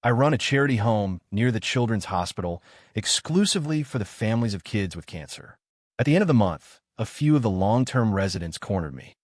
I run a charity home near the Children's Hospital exclusively for the families of kids with cancer. At the end of the month, a few of the long-term residents cornered me.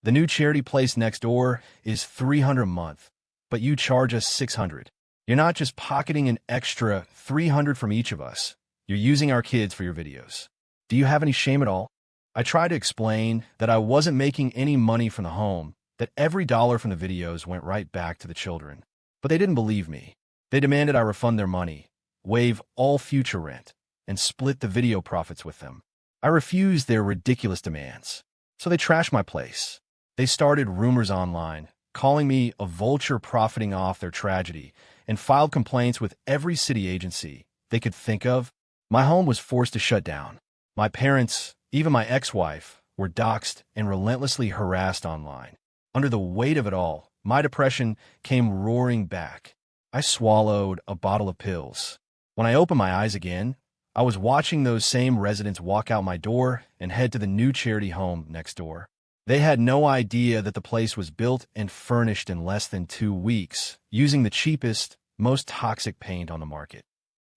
The new charity place next door is $300 a month, but you charge us $600. You're not just pocketing an extra $300 from each of us. You're using our kids for your videos. Do you have any shame at all? I tried to explain that I wasn't making any money from the home, that every dollar from the videos went right back to the children. But they didn't believe me. They demanded I refund their money, waive all future rent, and split the video profits with them. I refused their ridiculous demands. So they trashed my place. They started rumors online, calling me a vulture profiting off their tragedy, and filed complaints with every city agency they could think of. My home was forced to shut down. My parents, even my ex-wife, were doxxed and relentlessly harassed online. Under the weight of it all, my depression came roaring back. I swallowed a bottle of pills. When I opened my eyes again, I was watching those same residents walk out my door and head to the new charity home next door. They had no idea that the place was built and furnished in less than 2 weeks, using the cheapest, most toxic paint on the market.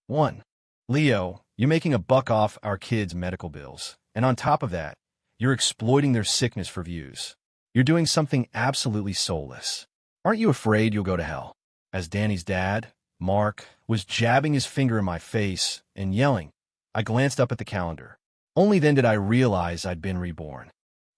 1. Leo, you're making a buck off our kids' medical bills, and on top of that, you're exploiting their sickness for views. You're doing something absolutely soulless. Aren't you afraid you'll go to hell? As Danny's dad, Mark, was jabbing his finger in my face and yelling, I glanced up at the calendar. Only then did I realize I'd been reborn.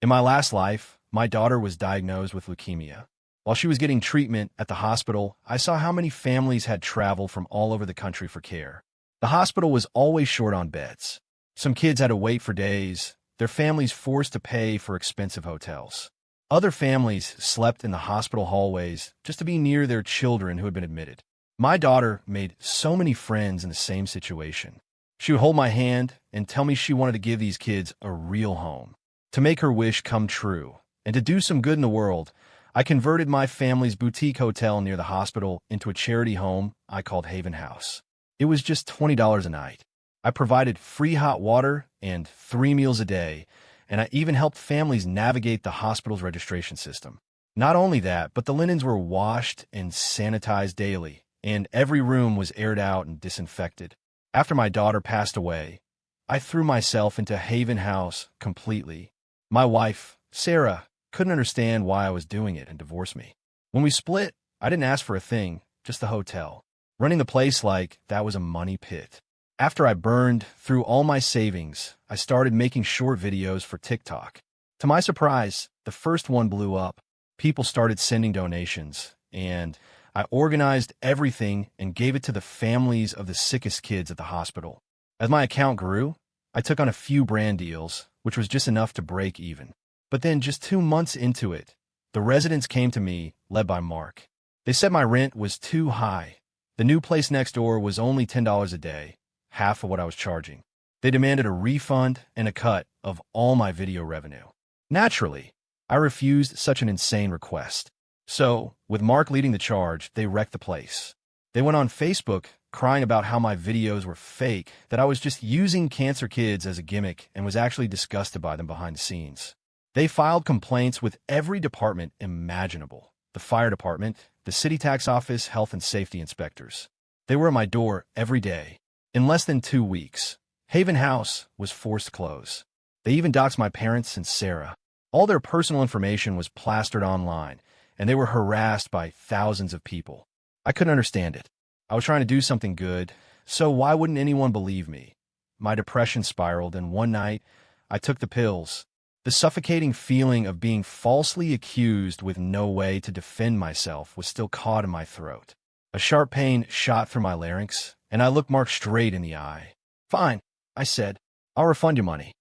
In my last life, my daughter was diagnosed with leukemia. While she was getting treatment at the hospital, I saw how many families had traveled from all over the country for care. The hospital was always short on beds. Some kids had to wait for days, their families forced to pay for expensive hotels. Other families slept in the hospital hallways just to be near their children who had been admitted. My daughter made so many friends in the same situation. She would hold my hand and tell me she wanted to give these kids a real home, to make her wish come true, and to do some good in the world. I converted my family's boutique hotel near the hospital into a charity home I called Haven House. It was just $20 a night. I provided free hot water and 3 meals a day, and I even helped families navigate the hospital's registration system. Not only that, but the linens were washed and sanitized daily, and every room was aired out and disinfected. After my daughter passed away, I threw myself into Haven House completely. My wife, Sarah, couldn't understand why I was doing it and divorced me. When we split, I didn't ask for a thing, just the hotel. Running the place like that was a money pit. After I burned through all my savings, I started making short videos for TikTok. To my surprise, the first one blew up. People started sending donations, and I organized everything and gave it to the families of the sickest kids at the hospital. As my account grew, I took on a few brand deals, which was just enough to break even. But then just 2 months into it, the residents came to me, led by Mark. They said my rent was too high. The new place next door was only $10 a day, half of what I was charging. They demanded a refund and a cut of all my video revenue. Naturally, I refused such an insane request. So, with Mark leading the charge, they wrecked the place. They went on Facebook crying about how my videos were fake, that I was just using cancer kids as a gimmick and was actually disgusted by them behind the scenes. They filed complaints with every department imaginable: the fire department, the city tax office, health and safety inspectors. They were at my door every day. In less than 2 weeks, Haven House was forced to close. They even doxed my parents and Sarah. All their personal information was plastered online, and they were harassed by thousands of people. I couldn't understand it. I was trying to do something good, so why wouldn't anyone believe me? My depression spiraled, and one night, I took the pills. The suffocating feeling of being falsely accused with no way to defend myself was still caught in my throat. A sharp pain shot through my larynx, and I looked Mark straight in the eye. Fine, I said. I'll refund your money.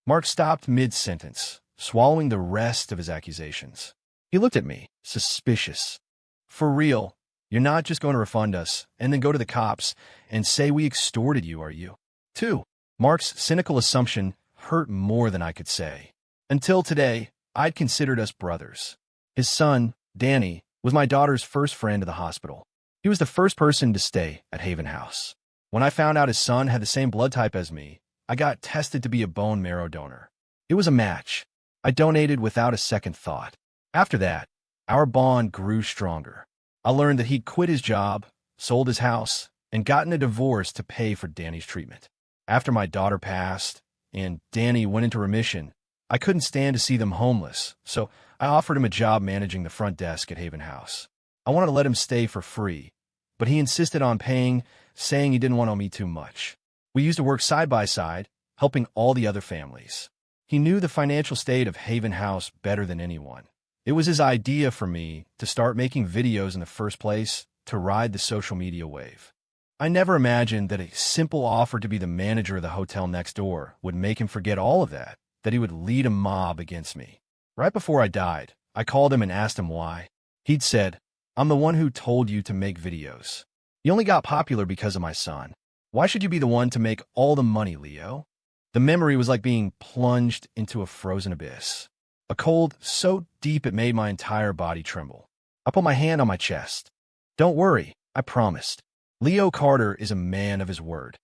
Mark stopped mid-sentence, swallowing the rest of his accusations. He looked at me, suspicious. For real, you're not just going to refund us and then go to the cops and say we extorted you, are you? 2. Mark's cynical assumption hurt more than I could say. Until today, I'd considered us brothers. His son, Danny, was my daughter's first friend at the hospital. He was the first person to stay at Haven House. When I found out his son had the same blood type as me, I got tested to be a bone marrow donor. It was a match. I donated without a second thought. After that, our bond grew stronger. I learned that he'd quit his job, sold his house, and gotten a divorce to pay for Danny's treatment. After my daughter passed and Danny went into remission, I couldn't stand to see them homeless, so I offered him a job managing the front desk at Haven House. I wanted to let him stay for free, but he insisted on paying, saying he didn't want to owe me too much. We used to work side by side, helping all the other families. He knew the financial state of Haven House better than anyone. It was his idea for me to start making videos in the first place to ride the social media wave. I never imagined that a simple offer to be the manager of the hotel next door would make him forget all of that he would lead a mob against me. Right before I died, I called him and asked him why. He'd said, "I'm the one who told you to make videos. You only got popular because of my son. Why should you be the one to make all the money, Leo?" The memory was like being plunged into a frozen abyss. A cold so deep it made my entire body tremble. I put my hand on my chest. "Don't worry," I promised. "Leo Carter is a man of his word."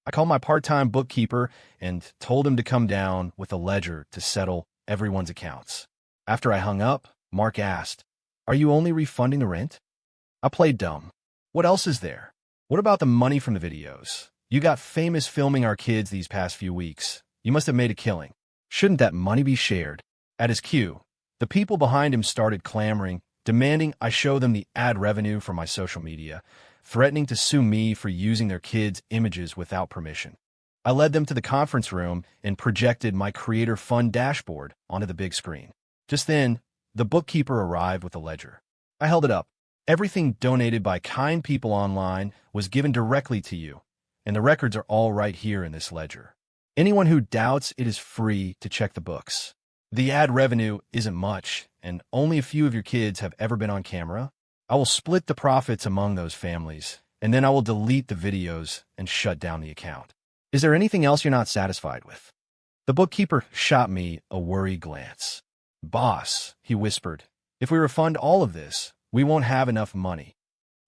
I called my part-time bookkeeper and told him to come down with a ledger to settle everyone's accounts. After I hung up, Mark asked, "Are you only refunding the rent?" I played dumb. "What else is there? What about the money from the videos? You got famous filming our kids these past few weeks. You must have made a killing. Shouldn't that money be shared?" At his cue, the people behind him started clamoring, demanding I show them the ad revenue from my social media, threatening to sue me for using their kids' images without permission. I led them to the conference room and projected my Creator Fund dashboard onto the big screen. Just then, the bookkeeper arrived with a ledger. I held it up. "Everything donated by kind people online was given directly to you, and the records are all right here in this ledger. Anyone who doubts it is free to check the books. The ad revenue isn't much, and only a few of your kids have ever been on camera. I will split the profits among those families, and then I will delete the videos and shut down the account. Is there anything else you're not satisfied with?" The bookkeeper shot me a worried glance. "Boss," he whispered, "if we refund all of this, we won't have enough money."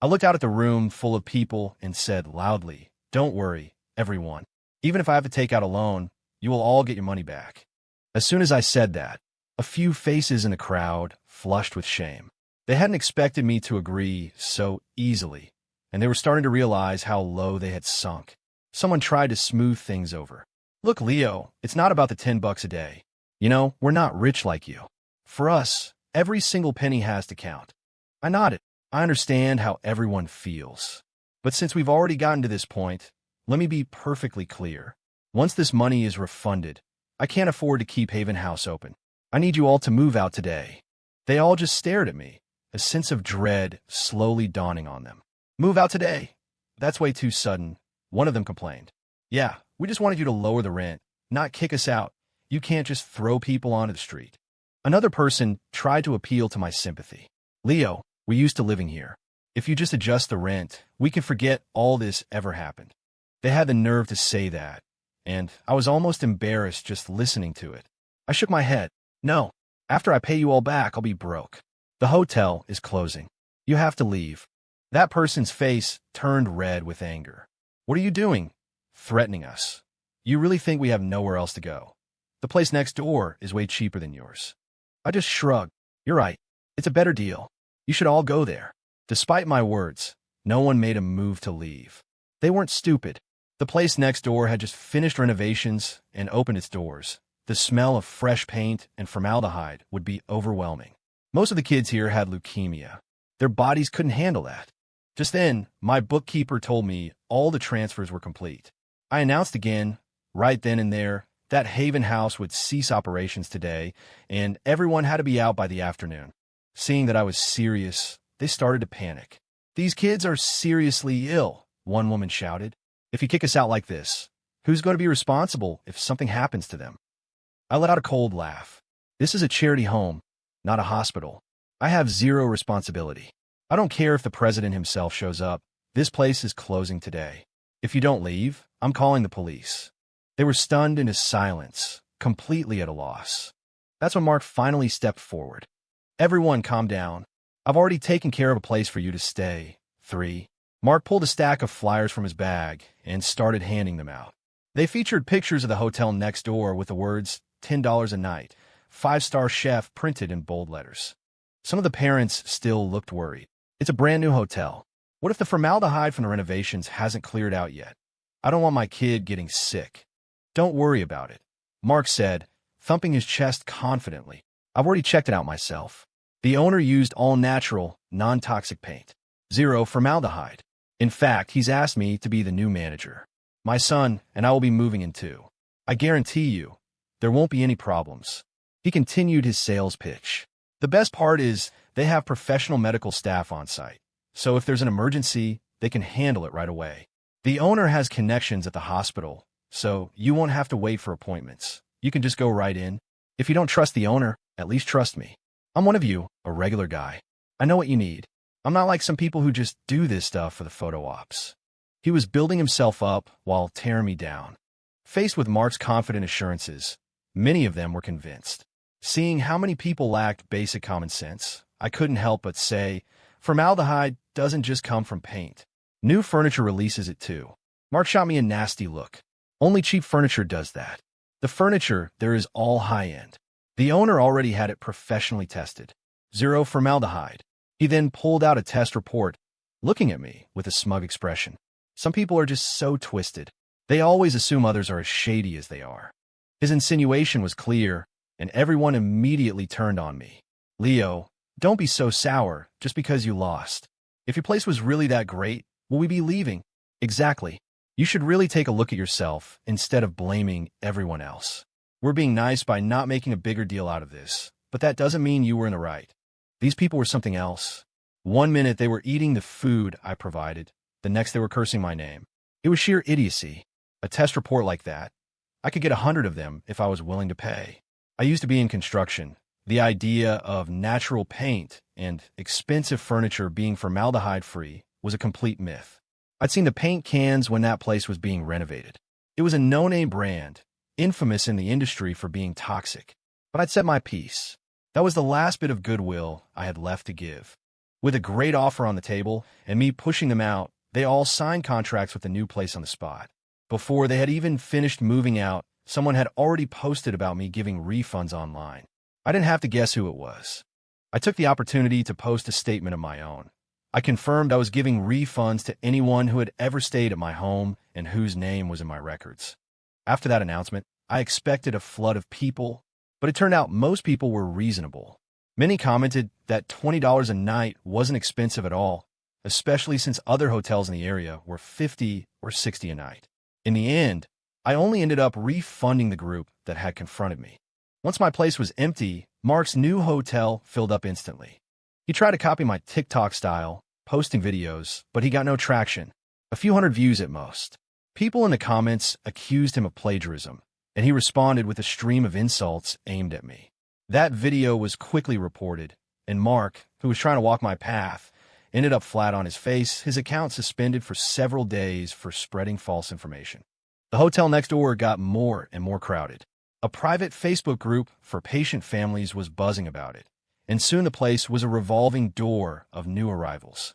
I looked out at the room full of people and said loudly, "Don't worry, everyone. Even if I have to take out a loan, you will all get your money back." As soon as I said that, a few faces in the crowd flushed with shame. They hadn't expected me to agree so easily, and they were starting to realize how low they had sunk. Someone tried to smooth things over. "Look, Leo, it's not about the $10 a day. You know, we're not rich like you. For us, every single penny has to count." I nodded. I understand how everyone feels. But since we've already gotten to this point, let me be perfectly clear. Once this money is refunded, I can't afford to keep Haven House open. I need you all to move out today. They all just stared at me, a sense of dread slowly dawning on them. "Move out today? That's way too sudden," one of them complained. "Yeah, we just wanted you to lower the rent, not kick us out. You can't just throw people onto the street." Another person tried to appeal to my sympathy. "Leo, we're used to living here. If you just adjust the rent, we can forget all this ever happened." They had the nerve to say that, and I was almost embarrassed just listening to it. I shook my head. "No, after I pay you all back, I'll be broke. The hotel is closing. You have to leave." That person's face turned red with anger. "What are you doing? Threatening us? You really think we have nowhere else to go? The place next door is way cheaper than yours." I just shrugged. "You're right. It's a better deal. You should all go there." Despite my words, no one made a move to leave. They weren't stupid. The place next door had just finished renovations and opened its doors. The smell of fresh paint and formaldehyde would be overwhelming. Most of the kids here had leukemia. Their bodies couldn't handle that. Just then, my bookkeeper told me all the transfers were complete. I announced again, right then and there, that Haven House would cease operations today, and everyone had to be out by the afternoon. Seeing that I was serious, they started to panic. "These kids are seriously ill," one woman shouted. "If you kick us out like this, who's going to be responsible if something happens to them?" I let out a cold laugh. "This is a charity home, not a hospital. I have zero responsibility. I don't care if the president himself shows up. This place is closing today. If you don't leave, I'm calling the police." They were stunned into silence, completely at a loss. That's when Mark finally stepped forward. "Everyone calm down. I've already taken care of a place for you to stay. 3. Mark pulled a stack of flyers from his bag and started handing them out. They featured pictures of the hotel next door with the words, $10 a night, 5-star chef printed in bold letters. Some of the parents still looked worried. "It's a brand new hotel. What if the formaldehyde from the renovations hasn't cleared out yet? I don't want my kid getting sick. Don't worry about it, Mark said, thumping his chest confidently. I've already checked it out myself. The owner used all-natural, non-toxic paint. Zero formaldehyde. In fact, he's asked me to be the new manager. My son and I will be moving in too. I guarantee you, there won't be any problems. He continued his sales pitch. The best part is they have professional medical staff on site, so if there's an emergency, they can handle it right away. The owner has connections at the hospital, so you won't have to wait for appointments. You can just go right in. If you don't trust the owner, at least trust me. I'm one of you, a regular guy. I know what you need. I'm not like some people who just do this stuff for the photo ops. He was building himself up while tearing me down. Faced with Mark's confident assurances, many of them were convinced. Seeing how many people lacked basic common sense, I couldn't help but say, formaldehyde doesn't just come from paint. New furniture releases it too. Mark shot me a nasty look. Only cheap furniture does that. The furniture there is all high-end. The owner already had it professionally tested. Zero formaldehyde. He then pulled out a test report, looking at me with a smug expression. Some people are just so twisted. They always assume others are as shady as they are. His insinuation was clear, and everyone immediately turned on me. Leo, don't be so sour just because you lost. If your place was really that great, will we be leaving? Exactly. You should really take a look at yourself instead of blaming everyone else. We're being nice by not making a bigger deal out of this, but that doesn't mean you were in the right. These people were something else. One minute they were eating the food I provided, the next they were cursing my name. It was sheer idiocy. A test report like that, I could get 100 of them if I was willing to pay. I used to be in construction. The idea of natural paint and expensive furniture being formaldehyde-free was a complete myth. I'd seen the paint cans when that place was being renovated. It was a no-name brand, infamous in the industry for being toxic. But I'd said my piece. That was the last bit of goodwill I had left to give. With a great offer on the table and me pushing them out, they all signed contracts with the new place on the spot. Before they had even finished moving out, someone had already posted about me giving refunds online. I didn't have to guess who it was. I took the opportunity to post a statement of my own. I confirmed I was giving refunds to anyone who had ever stayed at my home and whose name was in my records. After that announcement, I expected a flood of people, but it turned out most people were reasonable. Many commented that $20 a night wasn't expensive at all, especially since other hotels in the area were $50 or $60 a night. In the end, I only ended up refunding the group that had confronted me. Once my place was empty, Mark's new hotel filled up instantly. He tried to copy my TikTok style, posting videos, but he got no traction, a few hundred views at most. People in the comments accused him of plagiarism, and he responded with a stream of insults aimed at me. That video was quickly reported, and Mark, who was trying to walk my path, ended up flat on his face, his account suspended for several days for spreading false information. The hotel next door got more and more crowded. A private Facebook group for patient families was buzzing about it, and soon the place was a revolving door of new arrivals.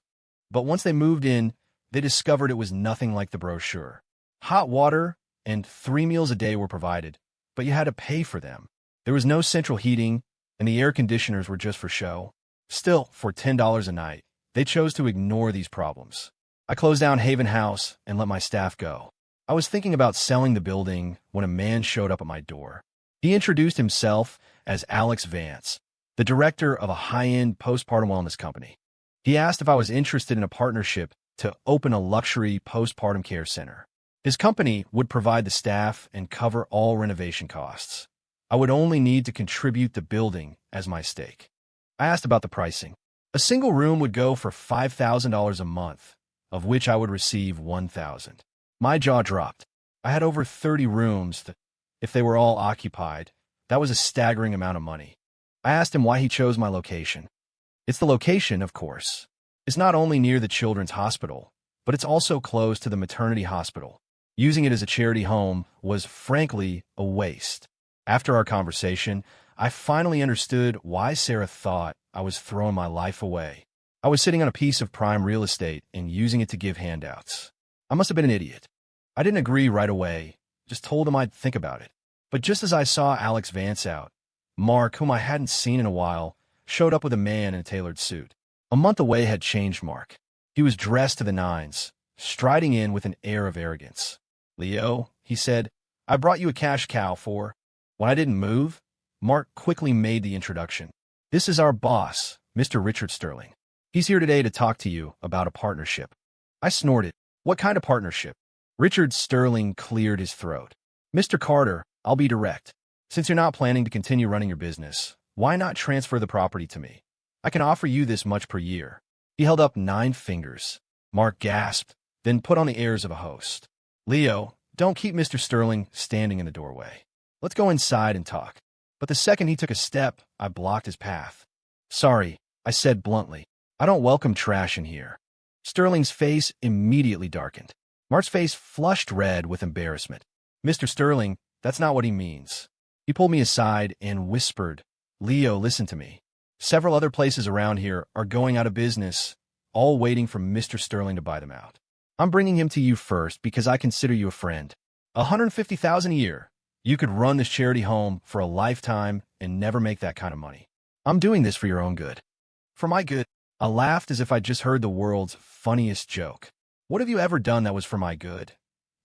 But once they moved in, they discovered it was nothing like the brochure. Hot water and 3 meals a day were provided, but you had to pay for them. There was no central heating, and the air conditioners were just for show. Still, for $10 a night, they chose to ignore these problems. I closed down Haven House and let my staff go. I was thinking about selling the building when a man showed up at my door. He introduced himself as Alex Vance, the director of a high-end postpartum wellness company. He asked if I was interested in a partnership to open a luxury postpartum care center. His company would provide the staff and cover all renovation costs. I would only need to contribute the building as my stake. I asked about the pricing. A single room would go for $5,000 a month, of which I would receive $1,000. My jaw dropped. I had over 30 rooms. If they were all occupied, that was a staggering amount of money. I asked him why he chose my location. It's the location, of course. It's not only near the children's hospital, but it's also close to the maternity hospital. Using it as a charity home was, frankly, a waste. After our conversation, I finally understood why Sarah thought I was throwing my life away. I was sitting on a piece of prime real estate and using it to give handouts. I must have been an idiot. I didn't agree right away, just told him I'd think about it. But just as I saw Alex Vance out, Mark, whom I hadn't seen in a while, showed up with a man in a tailored suit. A month away had changed Mark. He was dressed to the nines, striding in with an air of arrogance. "Leo," he said, "I brought you a cash cow for—" When I didn't move, Mark quickly made the introduction. "This is our boss, Mr. Richard Sterling. He's here today to talk to you about a partnership." I snorted. "What kind of partnership?" Richard Sterling cleared his throat. "Mr. Carter, I'll be direct. Since you're not planning to continue running your business, why not transfer the property to me? I can offer you this much per year." He held up 9 fingers. Mark gasped, then put on the airs of a host. "Leo, don't keep Mr. Sterling standing in the doorway. Let's go inside and talk." But the second he took a step, I blocked his path. "Sorry," I said bluntly. "I don't welcome trash in here." Sterling's face immediately darkened. Mark's face flushed red with embarrassment. "Mr. Sterling, that's not what he means." He pulled me aside and whispered, "Leo, listen to me. Several other places around here are going out of business, all waiting for Mr. Sterling to buy them out. I'm bringing him to you first because I consider you a friend. $150,000 a year. You could run this charity home for a lifetime and never make that kind of money. I'm doing this for your own good." "For my good?" I laughed as if I'd just heard the world's funniest joke. "What have you ever done that was for my good?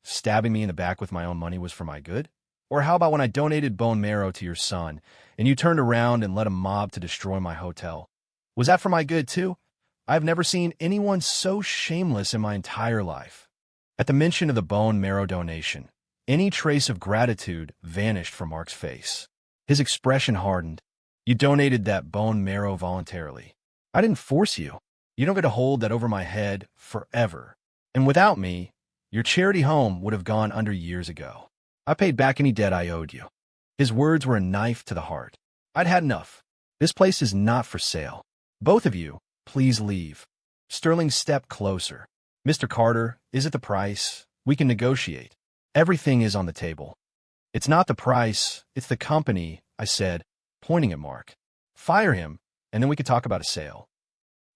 Stabbing me in the back with my own money was for my good? Or how about when I donated bone marrow to your son, and you turned around and led a mob to destroy my hotel? Was that for my good, too? I've never seen anyone so shameless in my entire life." At the mention of the bone marrow donation, any trace of gratitude vanished from Mark's face. His expression hardened. "You donated that bone marrow voluntarily. I didn't force you. You don't get to hold that over my head forever. And without me, your charity home would have gone under years ago. I paid back any debt I owed you." His words were a knife to the heart. I'd had enough. "This place is not for sale. Both of you, please leave." Sterling stepped closer. "Mr. Carter, is it the price? We can negotiate. Everything is on the table." "It's not the price, it's the company," I said, pointing at Mark. "Fire him, and then we could talk about a sale."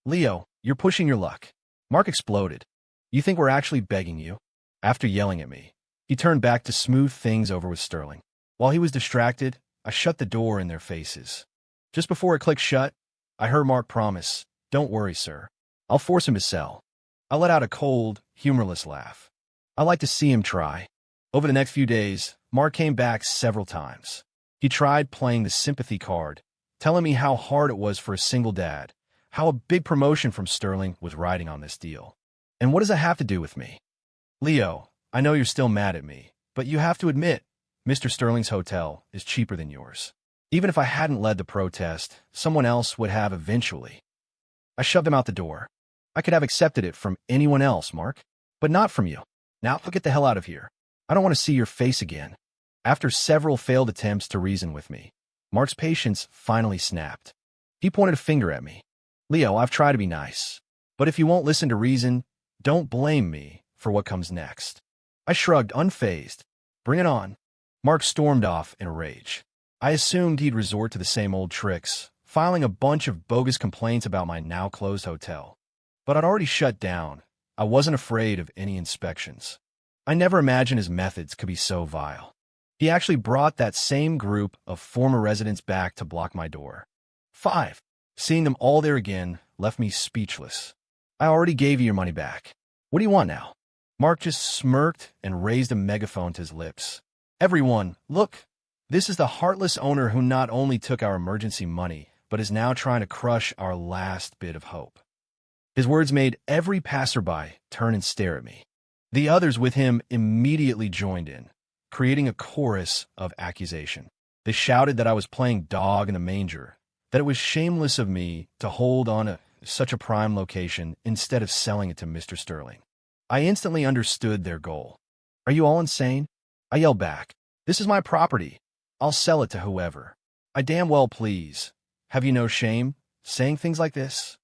"Leo, you're pushing your luck." Mark exploded. "You think we're actually begging you?" After yelling at me, he turned back to smooth things over with Sterling. While he was distracted, I shut the door in their faces. Just before it clicked shut, I heard Mark promise, "Don't worry, sir. I'll force him to sell." I let out a cold, humorless laugh. I like to see him try. Over the next few days, Mark came back several times. He tried playing the sympathy card, telling me how hard it was for a single dad, how a big promotion from Sterling was riding on this deal. And what does that have to do with me? "Leo, I know you're still mad at me, but you have to admit, Mr. Sterling's hotel is cheaper than yours. Even if I hadn't led the protest, someone else would have eventually." I shoved him out the door. "I could have accepted it from anyone else, Mark, but not from you. Now get the hell out of here. I don't want to see your face again." After several failed attempts to reason with me, Mark's patience finally snapped. He pointed a finger at me. "Leo, I've tried to be nice, but if you won't listen to reason, don't blame me for what comes next." I shrugged, unfazed. "Bring it on." Mark stormed off in a rage. I assumed he'd resort to the same old tricks, filing a bunch of bogus complaints about my now-closed hotel. But I'd already shut down. I wasn't afraid of any inspections. I never imagined his methods could be so vile. He actually brought that same group of former residents back to block my door. 5. Seeing them all there again left me speechless. "I already gave you your money back. What do you want now?" Mark just smirked and raised a megaphone to his lips. "Everyone, look. This is the heartless owner who not only took our emergency money, but is now trying to crush our last bit of hope." His words made every passerby turn and stare at me. The others with him immediately joined in, creating a chorus of accusation. They shouted that I was playing dog in the manger, that it was shameless of me to hold on to such a prime location instead of selling it to Mr. Sterling. I instantly understood their goal. "Are you all insane?" I yelled back. "This is my property. I'll sell it to whoever. I damn well please. Have you no shame, saying things like this?"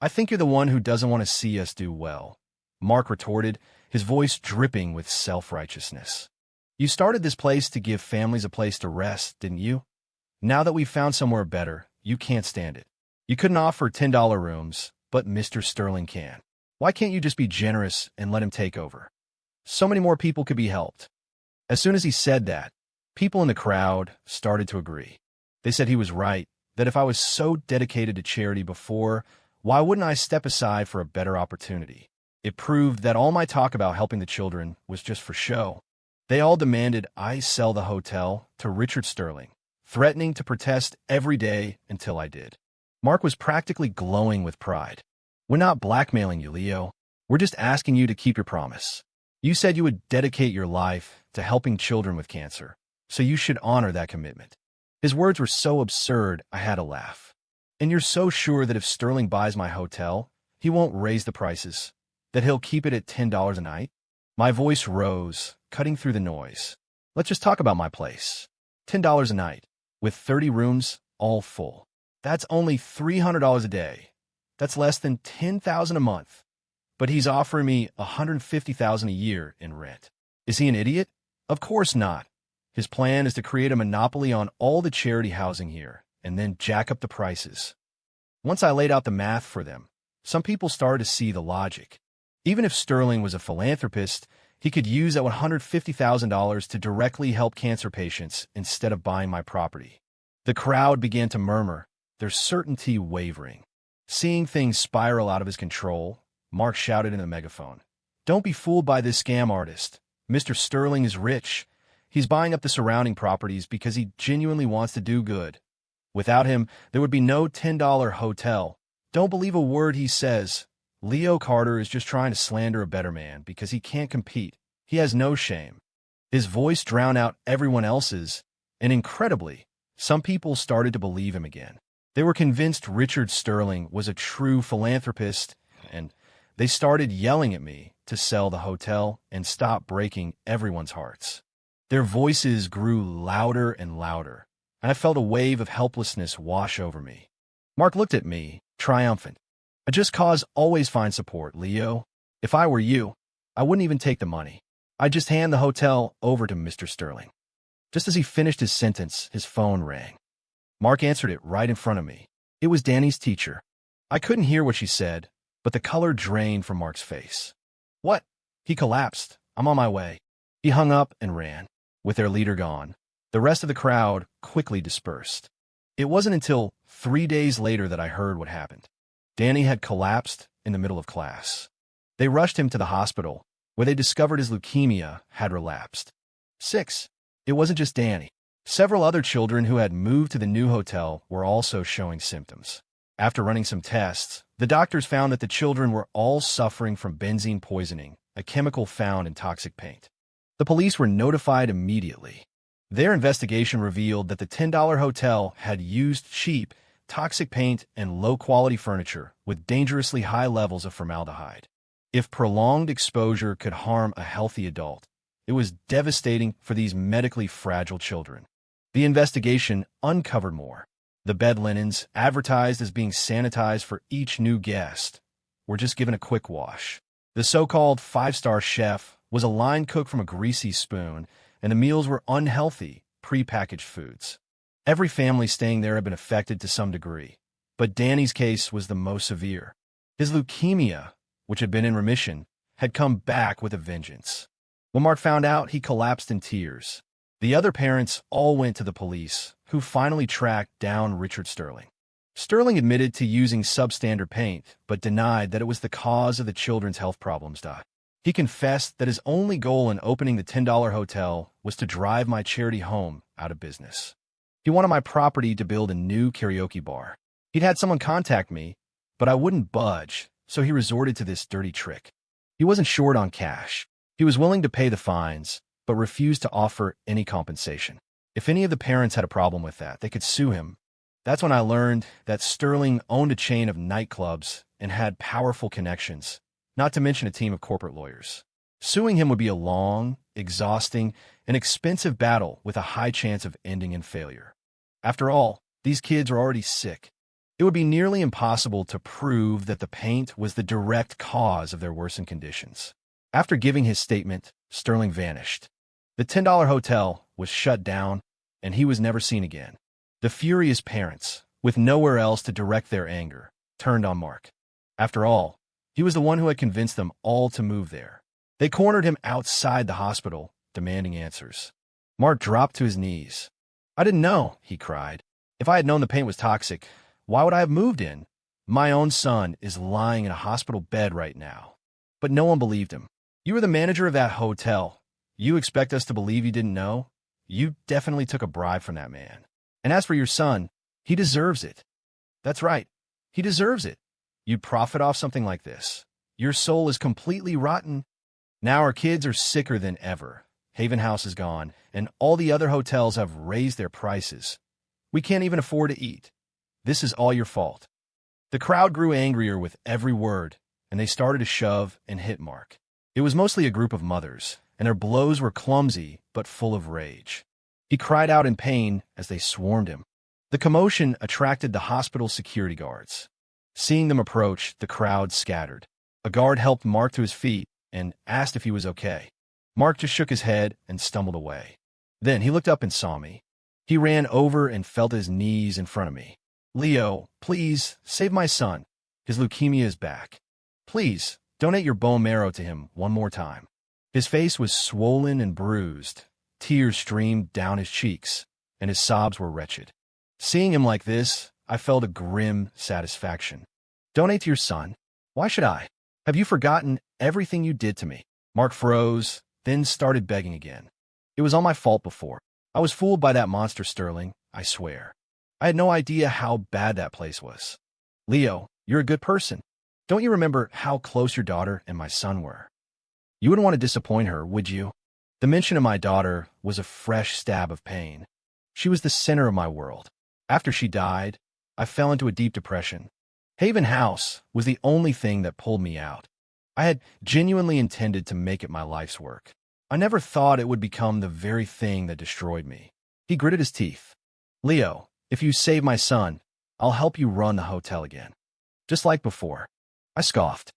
"I think you're the one who doesn't want to see us do well," Mark retorted, his voice dripping with self-righteousness. "You started this place to give families a place to rest, didn't you? Now that we've found somewhere better, you can't stand it. You couldn't offer $10 rooms, but Mr. Sterling can. Why can't you just be generous and let him take over? So many more people could be helped." As soon as he said that, people in the crowd started to agree. They said he was right, that if I was so dedicated to charity before, Why wouldn't I step aside for a better opportunity? It proved that all my talk about helping the children was just for show. They all demanded I sell the hotel to Richard Sterling, threatening to protest every day until I did. Mark was practically glowing with pride. We're not blackmailing you, Leo. We're just asking you to keep your promise. You said you would dedicate your life to helping children with cancer, so you should honor that commitment. His words were so absurd, I had to laugh. And you're so sure that if Sterling buys my hotel, he won't raise the prices, that he'll keep it at $10 a night? My voice rose, cutting through the noise. Let's just talk about my place. $10 a night, with 30 rooms, all full. That's only $300 a day. That's less than $10,000 a month. But he's offering me $150,000 a year in rent. Is he an idiot? Of course not. His plan is to create a monopoly on all the charity housing here and then jack up the prices. Once I laid out the math for them, some people started to see the logic. Even if Sterling was a philanthropist, he could use that $150,000 to directly help cancer patients instead of buying my property. The crowd began to murmur, their certainty wavering. Seeing things spiral out of his control, Mark shouted into the megaphone, "Don't be fooled by this scam artist. Mr. Sterling is rich. He's buying up the surrounding properties because he genuinely wants to do good. Without him, there would be no $10 hotel. Don't believe a word he says. Leo Carter is just trying to slander a better man because he can't compete. He has no shame." His voice drowned out everyone else's, and incredibly, some people started to believe him again. They were convinced Richard Sterling was a true philanthropist, and they started yelling at me to sell the hotel and stop breaking everyone's hearts. Their voices grew louder and louder, and I felt a wave of helplessness wash over me. Mark looked at me, triumphant. "A just cause always finds support, Leo. If I were you, I wouldn't even take the money. I'd just hand the hotel over to Mr. Sterling." Just as he finished his sentence, his phone rang. Mark answered it right in front of me. It was Danny's teacher. I couldn't hear what she said, but the color drained from Mark's face. "What?" He collapsed. "I'm on my way." He hung up and ran. With their leader gone, the rest of the crowd quickly dispersed. It wasn't until 3 days later that I heard what happened. Danny had collapsed in the middle of class. They rushed him to the hospital, where they discovered his leukemia had relapsed. 6. It wasn't just Danny. Several other children who had moved to the new hotel were also showing symptoms. After running some tests, the doctors found that the children were all suffering from benzene poisoning, a chemical found in toxic paint. The police were notified immediately. Their investigation revealed that the $10 hotel had used cheap, toxic paint and low-quality furniture with dangerously high levels of formaldehyde. If prolonged exposure could harm a healthy adult, it was devastating for these medically fragile children. The investigation uncovered more. The bed linens, advertised as being sanitized for each new guest, were just given a quick wash. The so-called five-star chef was a line cook from a greasy spoon, and the meals were unhealthy, pre-packaged foods. Every family staying there had been affected to some degree, but Danny's case was the most severe. His leukemia, which had been in remission, had come back with a vengeance. When Mark found out, he collapsed in tears. The other parents all went to the police, who finally tracked down Richard Sterling. Sterling admitted to using substandard paint, but denied that it was the cause of the children's health problems. He confessed that his only goal in opening the $10 hotel was to drive my charity home out of business. He wanted my property to build a new karaoke bar. He'd had someone contact me, but I wouldn't budge, so he resorted to this dirty trick. He wasn't short on cash. He was willing to pay the fines, but refused to offer any compensation. If any of the parents had a problem with that, they could sue him. That's when I learned that Sterling owned a chain of nightclubs and had powerful connections, not to mention a team of corporate lawyers. Suing him would be a long, exhausting, and expensive battle with a high chance of ending in failure. After all, these kids are already sick. It would be nearly impossible to prove that the paint was the direct cause of their worsened conditions. After giving his statement, Sterling vanished. The $10 hotel was shut down, and he was never seen again. The furious parents, with nowhere else to direct their anger, turned on Mark. After all, he was the one who had convinced them all to move there. They cornered him outside the hospital, demanding answers. Mark dropped to his knees. "I didn't know," he cried. "If I had known the paint was toxic, why would I have moved in? My own son is lying in a hospital bed right now. But no one believed him. You were the manager of that hotel. You expect us to believe you didn't know? You definitely took a bribe from that man. And as for your son, he deserves it. That's right. He deserves it. You'd profit off something like this. Your soul is completely rotten. Now our kids are sicker than ever. Haven House is gone, and all the other hotels have raised their prices. We can't even afford to eat. This is all your fault. The crowd grew angrier with every word, and they started to shove and hit Mark. It was mostly a group of mothers, and their blows were clumsy but full of rage. He cried out in pain as they swarmed him. The commotion attracted the hospital security guards. Seeing them approach, the crowd scattered. A guard helped Mark to his feet and asked if he was okay. Mark just shook his head and stumbled away. Then he looked up and saw me. He ran over and fell to his knees in front of me. "Leo, please, save my son. His leukemia is back. Please, donate your bone marrow to him one more time." His face was swollen and bruised. Tears streamed down his cheeks, and his sobs were wretched. Seeing him like this, I felt a grim satisfaction. "Donate to your son? Why should I? Have you forgotten everything you did to me?" Mark froze, then started begging again. "It was all my fault before. I was fooled by that monster Sterling, I swear. I had no idea how bad that place was. Leo, you're a good person. Don't you remember how close your daughter and my son were? You wouldn't want to disappoint her, would you?" The mention of my daughter was a fresh stab of pain. She was the center of my world. After she died, I fell into a deep depression. Haven House was the only thing that pulled me out. I had genuinely intended to make it my life's work. I never thought it would become the very thing that destroyed me. He gritted his teeth. "Leo, if you save my son, I'll help you run the hotel again. Just like before." I scoffed.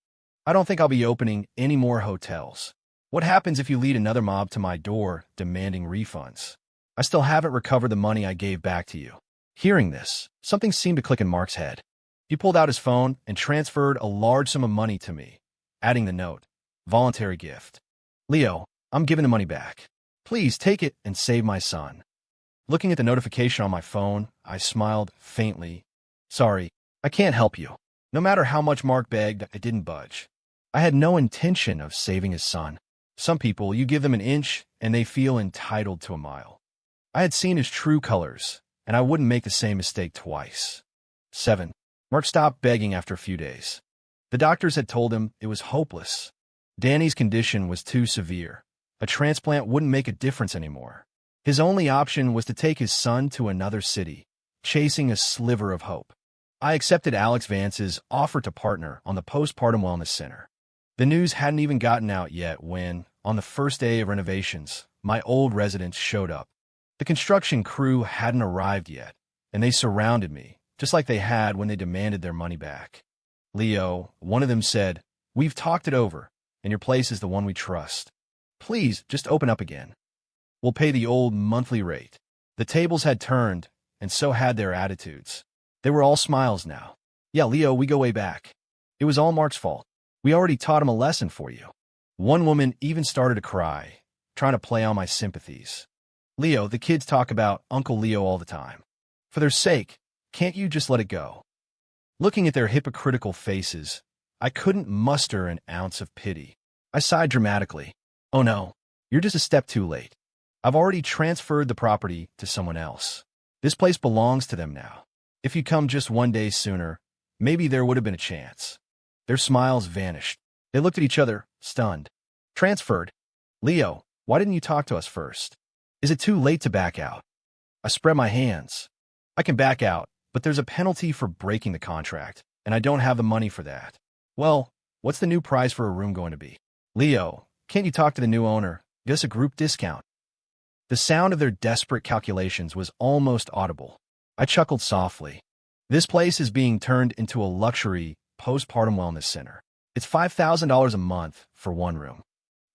"I don't think I'll be opening any more hotels. What happens if you lead another mob to my door demanding refunds? I still haven't recovered the money I gave back to you." Hearing this, something seemed to click in Mark's head. He pulled out his phone and transferred a large sum of money to me, adding the note, "Voluntary gift. Leo, I'm giving the money back. Please take it and save my son." Looking at the notification on my phone, I smiled faintly. "Sorry, I can't help you." No matter how much Mark begged, I didn't budge. I had no intention of saving his son. Some people, you give them an inch, and they feel entitled to a mile. I had seen his true colors, and I wouldn't make the same mistake twice. 7. Mark stopped begging after a few days. The doctors had told him it was hopeless. Danny's condition was too severe. A transplant wouldn't make a difference anymore. His only option was to take his son to another city, chasing a sliver of hope. I accepted Alex Vance's offer to partner on the Postpartum Wellness Center. The news hadn't even gotten out yet when, on the first day of renovations, my old residents showed up. The construction crew hadn't arrived yet, and they surrounded me, just like they had when they demanded their money back. "Leo," one of them said, "we've talked it over, and your place is the one we trust. Please, just open up again. We'll pay the old monthly rate." The tables had turned, and so had their attitudes. They were all smiles now. "Yeah, Leo, we go way back. It was all Mark's fault. We already taught him a lesson for you." One woman even started to cry, trying to play on my sympathies. "Leo, the kids talk about Uncle Leo all the time. For their sake, can't you just let it go?" Looking at their hypocritical faces, I couldn't muster an ounce of pity. I sighed dramatically. "Oh no, you're just a step too late. I've already transferred the property to someone else. This place belongs to them now. If you'd come just one day sooner, maybe there would have been a chance." Their smiles vanished. They looked at each other, stunned. "Transferred? Leo, why didn't you talk to us first? Is it too late to back out?" I spread my hands. "I can back out, but there's a penalty for breaking the contract, and I don't have the money for that." "Well, what's the new price for a room going to be?" "Leo, can't you talk to the new owner? Get us a group discount." The sound of their desperate calculations was almost audible. I chuckled softly. "This place is being turned into a luxury postpartum wellness center. It's $5,000 a month for one room.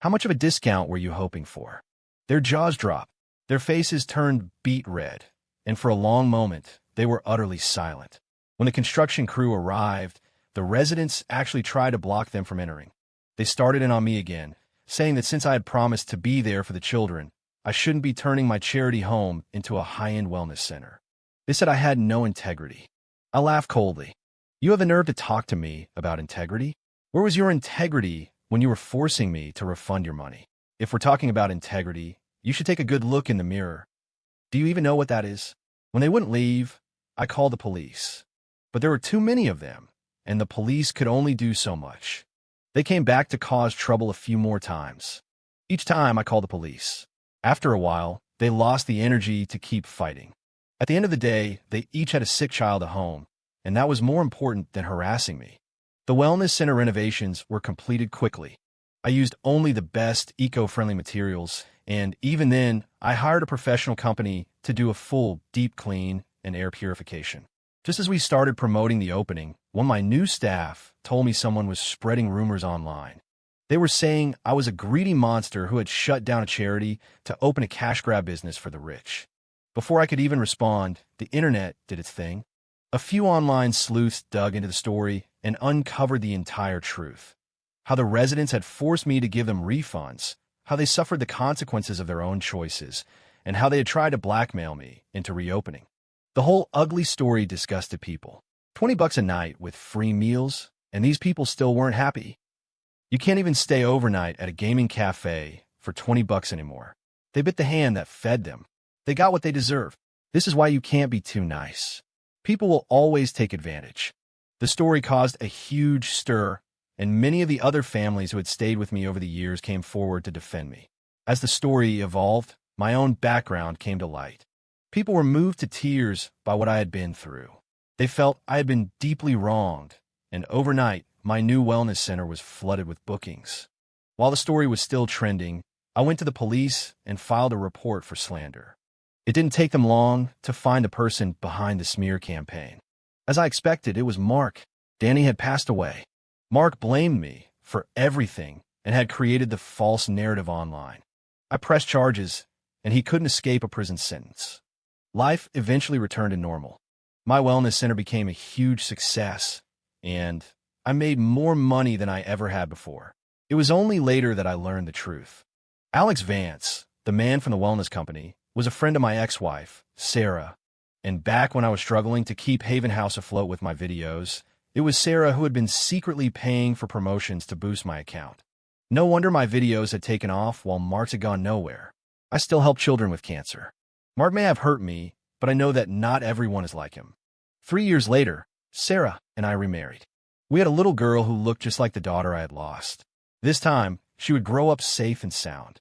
How much of a discount were you hoping for?" Their jaws dropped. Their faces turned beet red, and for a long moment, they were utterly silent. When the construction crew arrived, the residents actually tried to block them from entering. They started in on me again, saying that since I had promised to be there for the children, I shouldn't be turning my charity home into a high-end wellness center. They said I had no integrity. I laughed coldly. You have the nerve to talk to me about integrity? Where was your integrity when you were forcing me to refund your money? If we're talking about integrity, you should take a good look in the mirror. Do you even know what that is? When they wouldn't leave, I called the police. But there were too many of them, and the police could only do so much. They came back to cause trouble a few more times. Each time I called the police. After a while, they lost the energy to keep fighting. At the end of the day, they each had a sick child at home, and that was more important than harassing me. The wellness center renovations were completed quickly. I used only the best eco-friendly materials, and even then, I hired a professional company to do a full deep clean and air purification. Just as we started promoting the opening, one of my new staff told me someone was spreading rumors online. They were saying I was a greedy monster who had shut down a charity to open a cash grab business for the rich. Before I could even respond, the internet did its thing. A few online sleuths dug into the story and uncovered the entire truth. How the residents had forced me to give them refunds, how they suffered the consequences of their own choices, and how they had tried to blackmail me into reopening. The whole ugly story disgusted people. $20 a night with free meals, and these people still weren't happy. You can't even stay overnight at a gaming cafe for $20 anymore. They bit the hand that fed them. They got what they deserve. This is why you can't be too nice. People will always take advantage. The story caused a huge stir, and many of the other families who had stayed with me over the years came forward to defend me. As the story evolved, my own background came to light. People were moved to tears by what I had been through. They felt I had been deeply wronged, and overnight, my new wellness center was flooded with bookings. While the story was still trending, I went to the police and filed a report for slander. It didn't take them long to find the person behind the smear campaign. As I expected, it was Mark. Danny had passed away. Mark blamed me for everything and had created the false narrative online. I pressed charges, and he couldn't escape a prison sentence. Life eventually returned to normal. My wellness center became a huge success, and I made more money than I ever had before. It was only later that I learned the truth. Alex Vance, the man from the wellness company, was a friend of my ex-wife, Sarah, and back when I was struggling to keep Haven House afloat with my videos, it was Sarah who had been secretly paying for promotions to boost my account. No wonder my videos had taken off while Mark's had gone nowhere. I still help children with cancer. Mark may have hurt me, but I know that not everyone is like him. 3 years later, Sarah and I remarried. We had a little girl who looked just like the daughter I had lost. This time, she would grow up safe and sound.